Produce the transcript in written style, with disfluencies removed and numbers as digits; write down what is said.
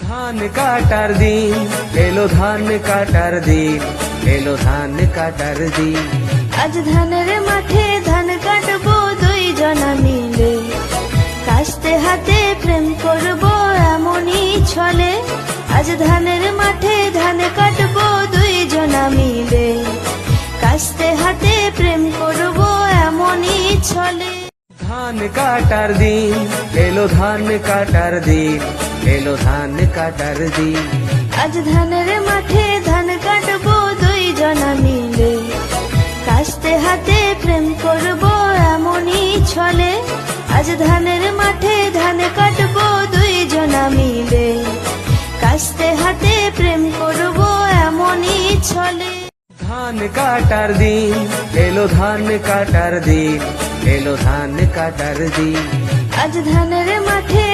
ধান কাটার দিন এলো, ধান কাটার দিন এলো, ধান কাটার দিন। আজ ধানের মাঠে ধান কাটবো দুই জনা মিলে, কাস্তে হাতে প্রেম করবো এমনই ছলে। আজ ধানের মাঠে ধান কাটবো দুই জনা মিলে, কাস্তে হাতে প্রেম করবো এমনই ছলে। ধান কাটার দিন এলো, ধান কাটার দিন এলো, ধান কাটার দিন। আজ ধানের মাঠে ধান কাটবো দুই জনা মিলে, কাস্তে হাতে প্রেম করবো এমনই ছলে। আজ ধানের মাঠে ধান কাটবো দুই জনা মিলে, কাস্তে হাতে প্রেম করবো এমনই ছলে। ধান কাটার দিন এলো, ধান কাটার দিন এলো, ধান কাটার দিন। আজ ধানের মাঠে